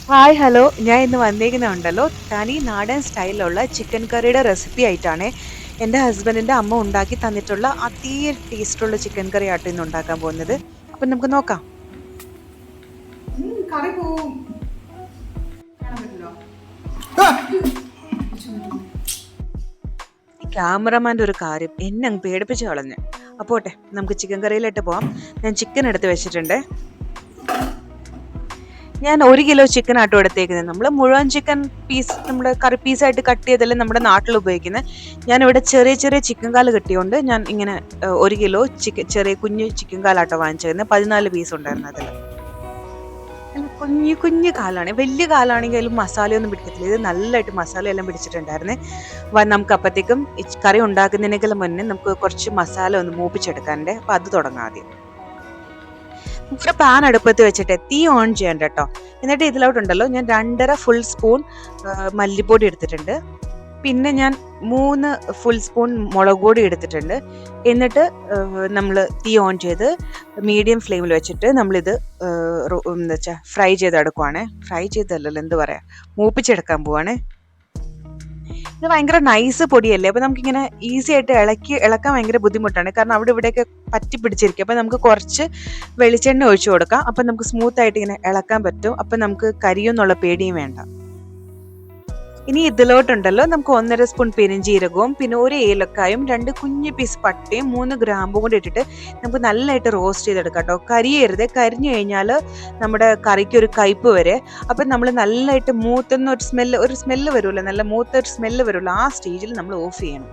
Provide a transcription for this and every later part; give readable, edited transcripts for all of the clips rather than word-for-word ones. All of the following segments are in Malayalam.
ഹായ് ഹലോ, ഞാൻ ഇന്ന് വന്നേക്കുന്നുണ്ടല്ലോ തനി നാടൻ സ്റ്റൈലിലുള്ള ചിക്കൻ കറിയുടെ റെസിപ്പി ആയിട്ടാണ്. എൻ്റെ ഹസ്ബൻഡിൻ്റെ അമ്മ ഉണ്ടാക്കി തന്നിട്ടുള്ള അതേ ടേസ്റ്റുള്ള ചിക്കൻ കറി ആട്ടോ ഇന്ന് ഉണ്ടാക്കാൻ പോകുന്നത്. അപ്പം നമുക്ക് നോക്കാം. കറി പോവും കാണാൻ പറ്റില്ലോ. ഈ ക്യാമറമാൻ്റെ ഒരു കാര്യം എന്നെ അങ്ങ് പേടിപ്പിച്ച് കളഞ്ഞ്. അപ്പോട്ടെ നമുക്ക് ചിക്കൻ കറിയിലിട്ട് പോവാം. ഞാൻ ചിക്കൻ എടുത്ത് വെച്ചിട്ടുണ്ട്. ഞാൻ 1 കിലോ ചിക്കൻ ആട്ടോ എടുത്തേക്കുന്നത്. നമ്മൾ മുഴുവൻ ചിക്കൻ പീസ് നമ്മുടെ കറി പീസായിട്ട് കട്ട് ചെയ്തല്ലേ നമ്മുടെ നാട്ടിൽ ഉപയോഗിക്കുന്നത്. ഞാനിവിടെ ചെറിയ ചെറിയ ചിക്കൻ കാല് കിട്ടിയോണ്ട് ഞാൻ ഇങ്ങനെ 1 കിലോ ചെറിയ കുഞ്ഞു ചിക്കൻ കാലാട്ടോ വാങ്ങിച്ചിരുന്നത്. 14 പീസ് ഉണ്ടായിരുന്നു അതിൽ. കുഞ്ഞു കുഞ്ഞു കാലാണ്. വലിയ കാലാണെങ്കിൽ അതിൽ മസാലയൊന്നും പിടിക്കത്തില്ല. ഇത് നല്ലതായിട്ട് മസാല എല്ലാം പിടിച്ചിട്ടുണ്ടായിരുന്നേ. നമുക്ക് അപ്പോഴത്തേക്കും കറി ഉണ്ടാക്കുന്നതിനേക്കാളും മുന്നേ നമുക്ക് കുറച്ച് മസാല ഒന്ന് മൂപ്പിച്ചെടുക്കാനുണ്ട്. അപ്പം അത് തുടങ്ങാം ആദ്യം. ഒരു പാൻ അടുപ്പത്ത് വെച്ചിട്ട് തീ ഓൺ ചെയ്യണ്ട കേട്ടോ. എന്നിട്ട് ഇതിലോട്ടുണ്ടല്ലോ ഞാൻ 2.5 ഫുൾ സ്പൂൺ മല്ലിപ്പൊടി എടുത്തിട്ടുണ്ട്. പിന്നെ ഞാൻ 3 ഫുൾ സ്പൂൺ മുളക് പൊടി എടുത്തിട്ടുണ്ട്. എന്നിട്ട് നമ്മൾ തീ ഓൺ ചെയ്ത് മീഡിയം ഫ്ലെയിമിൽ വെച്ചിട്ട് നമ്മളിത് എന്താ വെച്ചാൽ ഫ്രൈ ചെയ്തെടുക്കുവാണ്. ഫ്രൈ ചെയ്തല്ലോ എന്ത് പറയാ, മൂപ്പിച്ചെടുക്കാൻ പോവാണ്. ഇത് ഭയങ്കര നൈസ് പൊടിയല്ലേ, അപ്പൊ നമുക്കിങ്ങനെ ഈസി ആയിട്ട് ഇളക്കാൻ ഭയങ്കര ബുദ്ധിമുട്ടാണ്. കാരണം അവിടെ ഇവിടെയൊക്കെ പറ്റി പിടിച്ചിരിക്കും. അപ്പൊ നമുക്ക് കുറച്ച് വെളിച്ചെണ്ണ ഒഴിച്ചു കൊടുക്കാം. അപ്പൊ നമുക്ക് സ്മൂത്ത് ആയിട്ട് ഇങ്ങനെ ഇളക്കാൻ പറ്റും. അപ്പൊ നമുക്ക് കരിയൊന്നുള്ള പേടിയും വേണ്ട. ഇനി ഇതിലോട്ടുണ്ടല്ലോ നമുക്ക് 1.5 സ്പൂൺ പെരിഞ്ചീരകവും പിന്നെ 1 ഏലക്കായും 2 കുഞ്ഞു പീസ് പട്ടയും 3 ഗ്രാമ്പും കൂടി ഇട്ടിട്ട് നമുക്ക് നല്ലതായിട്ട് റോസ്റ്റ് ചെയ്തെടുക്കാം കേട്ടോ. കരിയരുത്. കരിഞ്ഞു കഴിഞ്ഞാൽ നമ്മുടെ കറിക്ക് ഒരു കയ്പ്പ് വരെ. അപ്പം നമ്മൾ നല്ലതായിട്ട് മൂത്തുന്ന ഒരു സ്മെല്ല് വരുമല്ലോ, നല്ല മൂത്ത ഒരു സ്മെല്ല് വരുമല്ലോ, ആ സ്റ്റേജിൽ നമ്മൾ ഓഫ് ചെയ്യണം.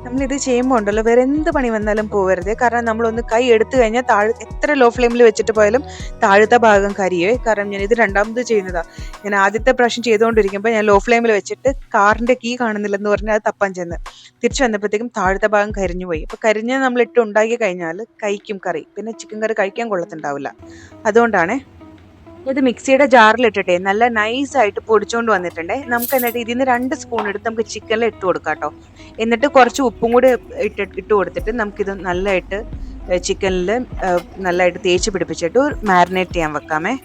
നമ്മളിത് ചെയ്യുമ്പോൾ ഉണ്ടല്ലോ വേറെ എന്ത് പണി വന്നാലും പോകരുത്. കാരണം നമ്മളൊന്ന് കൈ എടുത്തു കഴിഞ്ഞാൽ എത്ര ലോ ഫ്ലെയിമിൽ വെച്ചിട്ട് പോയാലും താഴത്തെ ഭാഗം കരിയേ. കാരണം ഞാൻ ഇത് രണ്ടാമത് ചെയ്യുന്നതാണ്. ഞാൻ ആദ്യത്തെ പ്രാവശ്യം ചെയ്തുകൊണ്ടിരിക്കുമ്പോൾ ഞാൻ ലോ ഫ്ലെയിമിൽ വെച്ചിട്ട് കാറിൻ്റെ കീ കാണുന്നില്ലെന്ന് പറഞ്ഞാൽ അത് തപ്പാൻ ചെന്ന് തിരിച്ചു വന്നപ്പോഴത്തേക്കും താഴത്തെ ഭാഗം കരിഞ്ഞു പോയി. അപ്പോൾ കരിഞ്ഞ് നമ്മളിട്ട് ഉണ്ടാക്കി കഴിഞ്ഞാൽ കഴിക്കും കറി, പിന്നെ ചിക്കൻ കറി കഴിക്കാൻ കൊള്ളത്തുണ്ടാവില്ല. അതുകൊണ്ടാണ് ഇത് മിക്സിയുടെ ജാറിലിട്ടിട്ടേ നല്ല നൈസായിട്ട് പൊടിച്ചുകൊണ്ട് വന്നിട്ടുണ്ടേ. നമുക്ക് എന്നിട്ട് ഇതിന് 2 സ്പൂൺ എടുത്ത് നമുക്ക് ചിക്കനിൽ ഇട്ട് കൊടുക്കാം കേട്ടോ. എന്നിട്ട് കുറച്ച് ഉപ്പും കൂടി ഇട്ട് കൊടുത്തിട്ട് നമുക്കിത് നല്ലതായിട്ട് ചിക്കനിൽ നല്ലതായിട്ട് തേച്ച് പിടിപ്പിച്ചിട്ട് മാരിനേറ്റ് ചെയ്യാൻ വെക്കാമേ.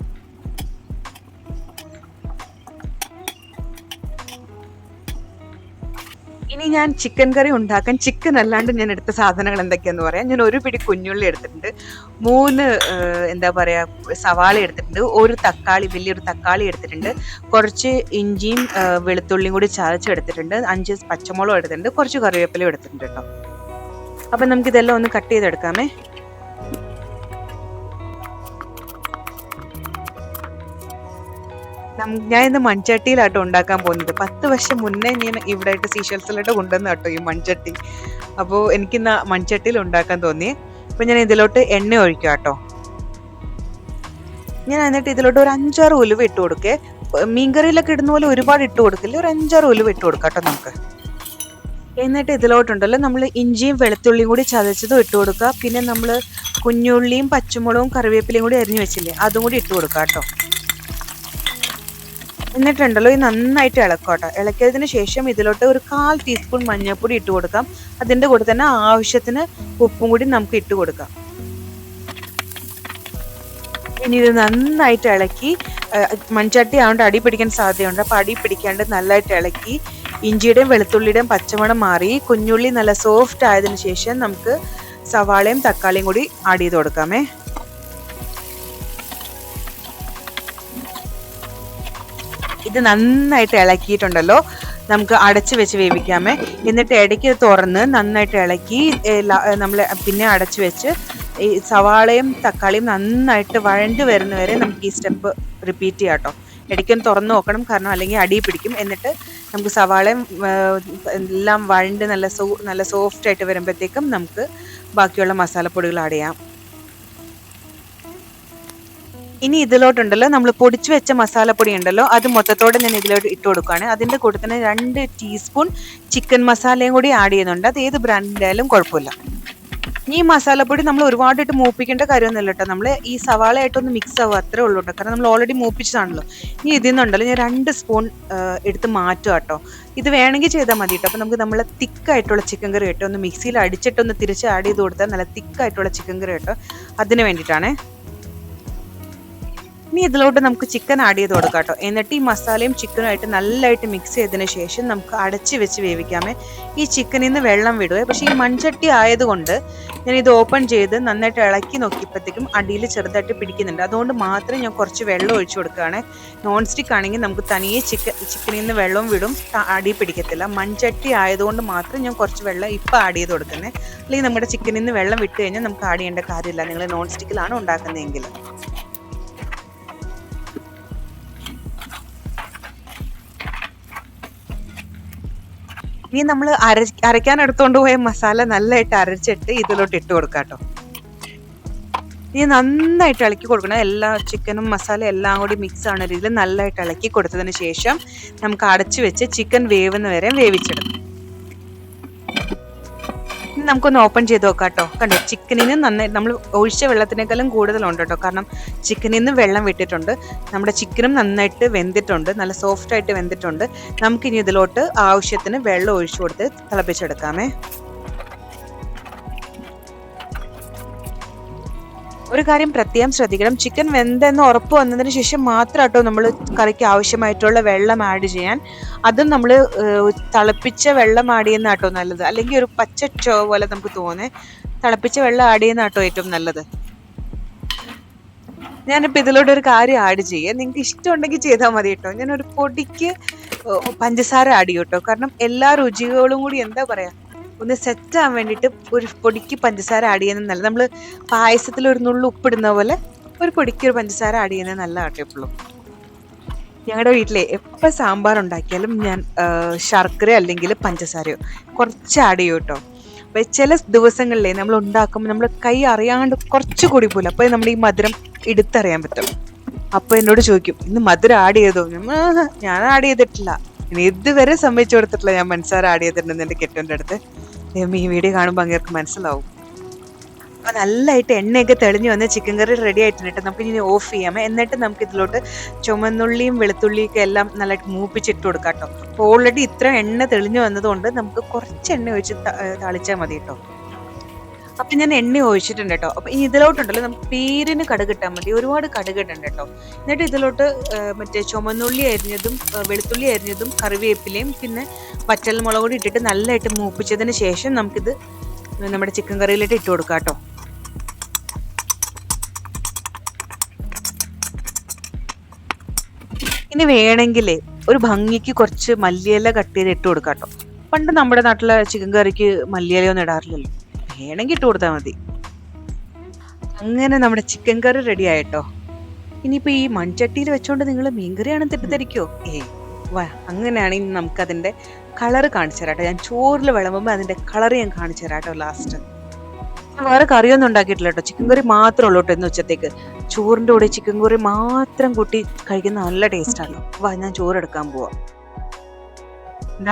ഇനി ഞാൻ ചിക്കൻ കറി ഉണ്ടാക്കാൻ ചിക്കൻ അല്ലാണ്ട് ഞാൻ എടുത്ത സാധനങ്ങൾ എന്തൊക്കെയാന്ന് പറയാം. ഞാൻ 1 പിടി കുഞ്ഞുള്ളി എടുത്തിട്ടുണ്ട്, 3 എന്താ പറയുക സവാള എടുത്തിട്ടുണ്ട്, 1 തക്കാളി വലിയൊരു തക്കാളി എടുത്തിട്ടുണ്ട്, കുറച്ച് ഇഞ്ചിയും വെളുത്തുള്ളിയും കൂടി ചതച്ചെടുത്തിട്ടുണ്ട്, 5 പച്ചമുളകും എടുത്തിട്ടുണ്ട്, കുറച്ച് കറിവേപ്പിലയും എടുത്തിട്ടുണ്ട് കേട്ടോ. അപ്പം നമുക്കിതെല്ലാം ഒന്ന് കട്ട് ചെയ്തെടുക്കാമേ. ഞാൻ ഇന്ന് മൺചട്ടിയിലാട്ടോ ഉണ്ടാക്കാൻ പോകുന്നത്. 10 വർഷം മുന്നേ ഞാൻ ഇവിടെ ആയിട്ട് സീഷൽസിലോട്ട് കൊണ്ടുവന്ന കേട്ടോ ഈ മൺചട്ടി. അപ്പോൾ എനിക്കിന്ന് മൺചട്ടിയിൽ ഉണ്ടാക്കാൻ തോന്നി. അപ്പോൾ ഞാൻ ഇതിലോട്ട് എണ്ണ ഒഴിക്കാം കേട്ടോ. ഞാൻ എന്നിട്ട് ഇതിലോട്ട് ഒരു 5-6 ഉലുവ ഇട്ട് കൊടുക്കേ. മീൻകറിയിലൊക്കെ ഇടുന്ന പോലെ ഒരുപാട് ഇട്ട് കൊടുക്കില്ല, ഒരു 5-6 ഉലുവ ഇട്ട് കൊടുക്കാം കേട്ടോ നമുക്ക്. എന്നിട്ട് ഇതിലോട്ടുണ്ടല്ലോ നമ്മൾ ഇഞ്ചിയും വെളുത്തുള്ളിയും കൂടി ചതച്ചതും ഇട്ട് കൊടുക്കുക. പിന്നെ നമ്മൾ കുഞ്ഞുള്ളിയും പച്ചമുളകും കറിവേപ്പിലയും കൂടി അരിഞ്ഞു വെച്ചില്ലേ, അതും കൂടി ഇട്ട് കൊടുക്കാം കേട്ടോ. എന്നിട്ടുണ്ടല്ലോ ഇത് നന്നായിട്ട് ഇളക്കോട്ടോ. ഇളക്കിയതിന് ശേഷം ഇതിലോട്ട് ഒരു 1/4 ടീസ്പൂൺ മഞ്ഞൾപ്പൊടി ഇട്ട് കൊടുക്കാം. അതിൻ്റെ കൂടെ തന്നെ ആവശ്യത്തിന് ഉപ്പും കൂടി നമുക്ക് ഇട്ട് കൊടുക്കാം. ഇനി ഇത് നന്നായിട്ട് ഇളക്കി, മൺചട്ടി ആയതുകൊണ്ട് അടി പിടിക്കാൻ സാധ്യതയുണ്ട്. അപ്പോൾ അടി പിടിക്കാണ്ട് നല്ലതായിട്ട് ഇളക്കി ഇഞ്ചിയുടെയും വെളുത്തുള്ളിയുടെയും പച്ചമണം മാറി കുഞ്ഞുള്ളി നല്ല സോഫ്റ്റ് ആയതിനു ശേഷം നമുക്ക് സവാളയും തക്കാളിയും കൂടി ആഡ് ചെയ്ത് കൊടുക്കാമേ. ഇത് നന്നായിട്ട് ഇളക്കിയിട്ടുണ്ടല്ലോ നമുക്ക് അടച്ചു വെച്ച് വേവിക്കാമേ. എന്നിട്ട് ഇടയ്ക്ക് തുറന്ന് നന്നായിട്ട് ഇളക്കി നമ്മൾ പിന്നെ അടച്ചു വെച്ച് ഈ സവാളയും തക്കാളിയും നന്നായിട്ട് വഴണ്ട് വരുന്നവരെ നമുക്ക് ഈ സ്റ്റെപ്പ് റിപ്പീറ്റ് ചെയ്യാം കേട്ടോ. ഇടയ്ക്കൊന്ന് തുറന്ന് നോക്കണം, കാരണം അല്ലെങ്കിൽ അടി പിടിക്കും. എന്നിട്ട് നമുക്ക് സവാളയും എല്ലാം വഴണ്ട് നല്ല സോഫ്റ്റ് ആയിട്ട് വരുമ്പോഴത്തേക്കും നമുക്ക് ബാക്കിയുള്ള മസാലപ്പൊടികൾ ആഡ് ചെയ്യാം. ഇനി ഇതിലോട്ടുണ്ടല്ലോ നമ്മൾ പൊടിച്ചു വെച്ച മസാലപ്പൊടി ഉണ്ടല്ലോ, അത് മൊത്തത്തോടെ ഞാൻ ഇതിലോട്ട് ഇട്ട് കൊടുക്കുകയാണ്. അതിൻ്റെ കൂടെ തന്നെ 2 ടീസ്പൂൺ ചിക്കൻ മസാലയും കൂടി ആഡ് ചെയ്യുന്നുണ്ട്. അത് ഏത് ബ്രാൻഡിൻ്റെ ആയാലും കുഴപ്പമില്ല. ഈ മസാലപ്പൊടി നമ്മൾ ഒരുപാടിട്ട് മൂപ്പിക്കേണ്ട കാര്യമൊന്നുമില്ല കേട്ടോ. നമ്മൾ ഈ സവാളയായിട്ടൊന്ന് മിക്സ് ആവുക, അത്രേ ഉള്ളൂ കേട്ടോ. കാരണം നമ്മൾ ഓൾറെഡി മൂപ്പിച്ചതാണല്ലോ. ഇനി ഇതിൽ നിന്നുണ്ടല്ലോ ഞാൻ 2 സ്പൂൺ എടുത്ത് മാറ്റുക കേട്ടോ. ഇത് വേണമെങ്കിൽ ചെയ്താൽ മതി കേട്ടോ. അപ്പോൾ നമുക്ക് നമ്മൾ തിക്കായിട്ടുള്ള ചിക്കൻ കറി കേട്ടോ, ഒന്ന് മിക്സിയിൽ അടിച്ചിട്ടൊന്ന് തിരിച്ച് ആഡ് ചെയ്ത് കൊടുത്താൽ നല്ല തിക്കായിട്ടുള്ള ചിക്കൻ കറി കേട്ടോ. അതിന് വേണ്ടിയിട്ടാണ്. ഇനി ഇതിലോട്ട് നമുക്ക് ചിക്കൻ ആഡ് ചെയ്ത് കൊടുക്കാം കേട്ടോ. എന്നിട്ട് ഈ മസാലയും ചിക്കനുമായിട്ട് നല്ലതായിട്ട് മിക്സ് ചെയ്തതിന് ശേഷം നമുക്ക് അടച്ച് വെച്ച് വേവിക്കാമേ. ഈ ചിക്കനിൽ നിന്ന് വെള്ളം വിടുവേ. പക്ഷേ ഈ മൺചട്ടി ആയതുകൊണ്ട് ഞാൻ ഇത് ഓപ്പൺ ചെയ്ത് നന്നായിട്ട് ഇളക്കി നോക്കിയപ്പോഴത്തേക്കും അടിയിൽ ചെറുതായിട്ട് പിടിക്കുന്നുണ്ട്. അതുകൊണ്ട് മാത്രം ഞാൻ കുറച്ച് വെള്ളം ഒഴിച്ചു കൊടുക്കുകയാണ്. നോൺ സ്റ്റിക്ക് ആണെങ്കിൽ നമുക്ക് തനിയെ ചിക്കനിൽ നിന്ന് വെള്ളവും വിടും, അടി പിടിക്കത്തില്ല. മൺചട്ടി ആയതുകൊണ്ട് മാത്രം ഞാൻ കുറച്ച് വെള്ളം ഇപ്പം ആഡ് ചെയ്ത് കൊടുക്കുന്നത്. അല്ലെങ്കിൽ നമ്മുടെ ചിക്കനിൽ നിന്ന് വെള്ളം വിട്ട് കഴിഞ്ഞാൽ നമുക്ക് ആഡ് ചെയ്യേണ്ട കാര്യമില്ല, നിങ്ങൾ നോൺ സ്റ്റിക്കിലാണ് ഉണ്ടാക്കുന്നതെങ്കിൽ. ഇനി നമ്മൾ അരയ്ക്കാൻ എടുത്തുകൊണ്ട് പോയ മസാല നല്ലതായിട്ട് അരച്ചിട്ട് ഇതിലോട്ട് ഇട്ട് കൊടുക്കാം കേട്ടോ. ഇനി നന്നായിട്ട് ഇളക്കി കൊടുക്കണം. എല്ലാ ചിക്കനും മസാല എല്ലാം കൂടി മിക്സ് ആവുന്ന രീതിയിൽ നല്ലതായിട്ട് ഇളക്കി കൊടുത്തതിന് ശേഷം നമുക്ക് അടച്ചു വെച്ച് ചിക്കൻ വേവുന്ന വരെ വേവിച്ചെടുക്കാം. ഇനി നമുക്കൊന്ന് ഓപ്പൺ ചെയ്ത് നോക്കാം കേട്ടോ. കണ്ടോ, ചിക്കനിന് നന്നായി നമ്മൾ ഒഴിച്ച വെള്ളത്തിനേക്കാളും കൂടുതലുണ്ട് കേട്ടോ. കാരണം ചിക്കനിൽ നിന്ന് വെള്ളം വിട്ടിട്ടുണ്ട്. നമ്മുടെ ചിക്കനും നന്നായിട്ട് വെന്തിട്ടുണ്ട്, നല്ല സോഫ്റ്റ് ആയിട്ട് വെന്തിട്ടുണ്ട്. നമുക്കിനി ഇതിലോട്ട് ആവശ്യത്തിന് വെള്ളം ഒഴിച്ചു കൊടുത്ത് തിളപ്പിച്ചെടുക്കാമേ. ഒരു കാര്യം പ്രത്യേകം ശ്രദ്ധിക്കണം, ചിക്കൻ വെന്തെന്ന് ഉറപ്പ് വന്നതിന് ശേഷം മാത്രം കേട്ടോ നമ്മൾ കറിക്ക് ആവശ്യമായിട്ടുള്ള വെള്ളം ആഡ് ചെയ്യാൻ. അതും നമ്മൾ തിളപ്പിച്ച വെള്ളം ആഡ് ചെയ്യുന്ന കേട്ടോ നല്ലത്. അല്ലെങ്കിൽ ഒരു പച്ച ചോ പോലെ നമുക്ക് തോന്നേ. തിളപ്പിച്ച വെള്ളം ആഡ് ചെയ്യുന്ന കേട്ടോ ഏറ്റവും നല്ലത്. ഞാനിപ്പോൾ ഇതിലൂടെ ഒരു കാര്യം ആഡ് ചെയ്യാം, നിങ്ങൾക്ക് ഇഷ്ടമുണ്ടെങ്കിൽ ചെയ്താൽ മതി കേട്ടോ. ഞാനൊരു പൊടിക്ക് പഞ്ചസാര ആഡ് ചെയ്യും കേട്ടോ. കാരണം എല്ലാ രുചികളും കൂടി എന്താ പറയുക, ഒന്ന് സെറ്റ് ആവാൻ വേണ്ടിയിട്ട് ഒരു പൊടിക്ക് പഞ്ചസാര ആഡ് ചെയ്യുന്നത് നല്ലത്. നമ്മൾ പായസത്തിൽ ഒരു നുള്ളു ഉപ്പിടുന്ന പോലെ ഒരു പൊടിക്ക് ഒരു പഞ്ചസാര ആഡ് ചെയ്യുന്നത് നല്ല കേട്ടോ എപ്പോഴും. ഞങ്ങളുടെ വീട്ടിലെ എപ്പോൾ സാമ്പാർ ഉണ്ടാക്കിയാലും ഞാൻ ശർക്കര അല്ലെങ്കിൽ പഞ്ചസാരയോ കുറച്ച് ആഡ് ചെയ്യും കേട്ടോ. അപ്പോൾ ചില ദിവസങ്ങളിലേ നമ്മൾ ഉണ്ടാക്കുമ്പോൾ നമ്മൾ കൈ അറിയാണ്ട് കുറച്ച് കൂടി പോലും, അപ്പോൾ നമ്മുടെ ഈ മധുരം എടുത്തറിയാൻ പറ്റും. അപ്പോൾ എന്നോട് ചോദിക്കും, ഇന്ന് മധുരം ആഡ് ചെയ്തോ? ഞാൻ ആഡ് ചെയ്തിട്ടില്ല, ഇനി ഇതുവരെ സമ്മതിച്ചു കൊടുത്തിട്ടില്ല ഞാൻ പഞ്ചസാര ആഡ് ചെയ്തിട്ടുണ്ടെന്ന് എൻ്റെ കെട്ടിൻ്റെ അടുത്ത്. ഈ വീഡിയോ കാണുമ്പോൾ അങ്ങേർക്ക് മനസ്സിലാവും. അപ്പോൾ നല്ലതായിട്ട് എണ്ണയൊക്കെ തെളിഞ്ഞു വന്ന് ചിക്കൻ കറി റെഡി ആയിട്ടുണ്ട്. നമുക്ക് ഇനി ഓഫ് ചെയ്യാമേ. എന്നിട്ട് നമുക്ക് ഇതിലോട്ട് ചുമന്നുള്ളിയും വെളുത്തുള്ളിയൊക്കെ എല്ലാം നല്ലതായിട്ട് മൂപ്പിച്ചിട്ട് കൊടുക്കാം കേട്ടോ. അപ്പോൾ ഓൾറെഡി ഇത്ര എണ്ണ തെളിഞ്ഞു വന്നതുകൊണ്ട് നമുക്ക് കുറച്ച് എണ്ണ ഒഴിച്ച് തളിച്ചാൽ മതി കേട്ടോ. അപ്പം ഞാൻ എണ്ണ ഒഴിച്ചിട്ടുണ്ട് കേട്ടോ. അപ്പം ഇനി ഇതിലോട്ടുണ്ടല്ലോ നമുക്ക് പേരിന് കടുക് ഇട്ടാൽ മതി, ഒരുപാട് കടുക് ഇടണ്ട കേട്ടോ. എന്നിട്ട് ഇതിലോട്ട് മറ്റേ ചുമന്നുള്ളി അരിഞ്ഞതും വെളുത്തുള്ളി അരിഞ്ഞതും കറിവേപ്പിലയും പിന്നെ വറ്റൽമുളക് കൂടി ഇട്ടിട്ട് നല്ലതായിട്ട് മൂപ്പിച്ചതിന് ശേഷം നമുക്കിത് നമ്മുടെ ചിക്കൻ കറിയിലിട്ട് ഇട്ട് കൊടുക്കാം കേട്ടോ. ഇനി വേണമെങ്കിലേ ഒരു ഭംഗിക്ക് കുറച്ച് മല്ലിയില കട്ട് ചെയ്ത് ഇട്ട് കൊടുക്കാം കേട്ടോ. പണ്ട് നമ്മുടെ നാട്ടിലെ ചിക്കൻ കറിക്ക് മല്ലിയിലയൊന്നും ഇടാറില്ലല്ലോ, വേണമെങ്കിൽ ഇട്ട് കൊടുത്താൽ മതി. അങ്ങനെ നമ്മുടെ ചിക്കൻ കറി റെഡി ആയിട്ടോ. ഇനിയിപ്പോൾ ഈ മൺചട്ടിയിൽ വെച്ചോണ്ട് നിങ്ങൾ മീൻകറിയാണെന്ന് തെറ്റിദ്ധരിക്കോ? അങ്ങനെയാണെങ്കിൽ നമുക്കതിൻ്റെ കളറ് കാണിച്ചു തരാം കേട്ടോ. ഞാൻ ചോറിൽ വിളമ്പുമ്പോൾ അതിൻ്റെ കളറ് ഞാൻ കാണിച്ചു തരാം കേട്ടോ ലാസ്റ്റ്. വേറെ കറിയൊന്നും ഉണ്ടാക്കിയിട്ടില്ല കേട്ടോ, ചിക്കൻ കറി മാത്രമേ ഉള്ളൂ കേട്ടോ ഇന്ന് ഉച്ചത്തേക്ക്. ചോറിൻ്റെ കൂടെ ചിക്കൻ കറി മാത്രം കൂട്ടി കഴിക്കുന്ന നല്ല ടേസ്റ്റാണ്. ഞാൻ ചോറെടുക്കാൻ പോവാം.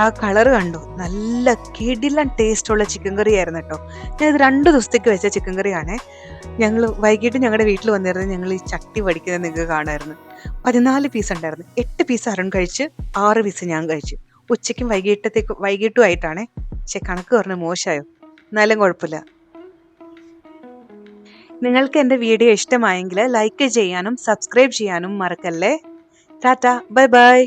ആ കളറ് കണ്ടോ, നല്ല കിടിലൻ ടേസ്റ്റുള്ള ചിക്കൻ കറി ആയിരുന്നു കേട്ടോ. ഞാൻ ഇത് 2 ദിവസത്തേക്ക് വെച്ച ചിക്കൻ കറിയാണേ. ഞങ്ങൾ വൈകിട്ട് ഞങ്ങളുടെ വീട്ടിൽ വന്നിരുന്നത് ഞങ്ങൾ ഈ ചട്ടി വടിക്കുന്നത് നിങ്ങൾക്ക് കാണാമായിരുന്നു. 14 പീസ് ഉണ്ടായിരുന്നു. 8 പീസ് അരുൺ കഴിച്ച്, 6 പീസ് ഞാൻ കഴിച്ചു. ഉച്ചയ്ക്കും വൈകിട്ടും ആയിട്ടാണേ. പക്ഷെ കണക്ക് പറഞ്ഞ് മോശമായോ? എന്നാലും കുഴപ്പമില്ല. നിങ്ങൾക്ക് എൻ്റെ വീഡിയോ ഇഷ്ടമായെങ്കിൽ ലൈക്ക് ചെയ്യാനും സബ്സ്ക്രൈബ് ചെയ്യാനും മറക്കല്ലേ. Tata, bye bye.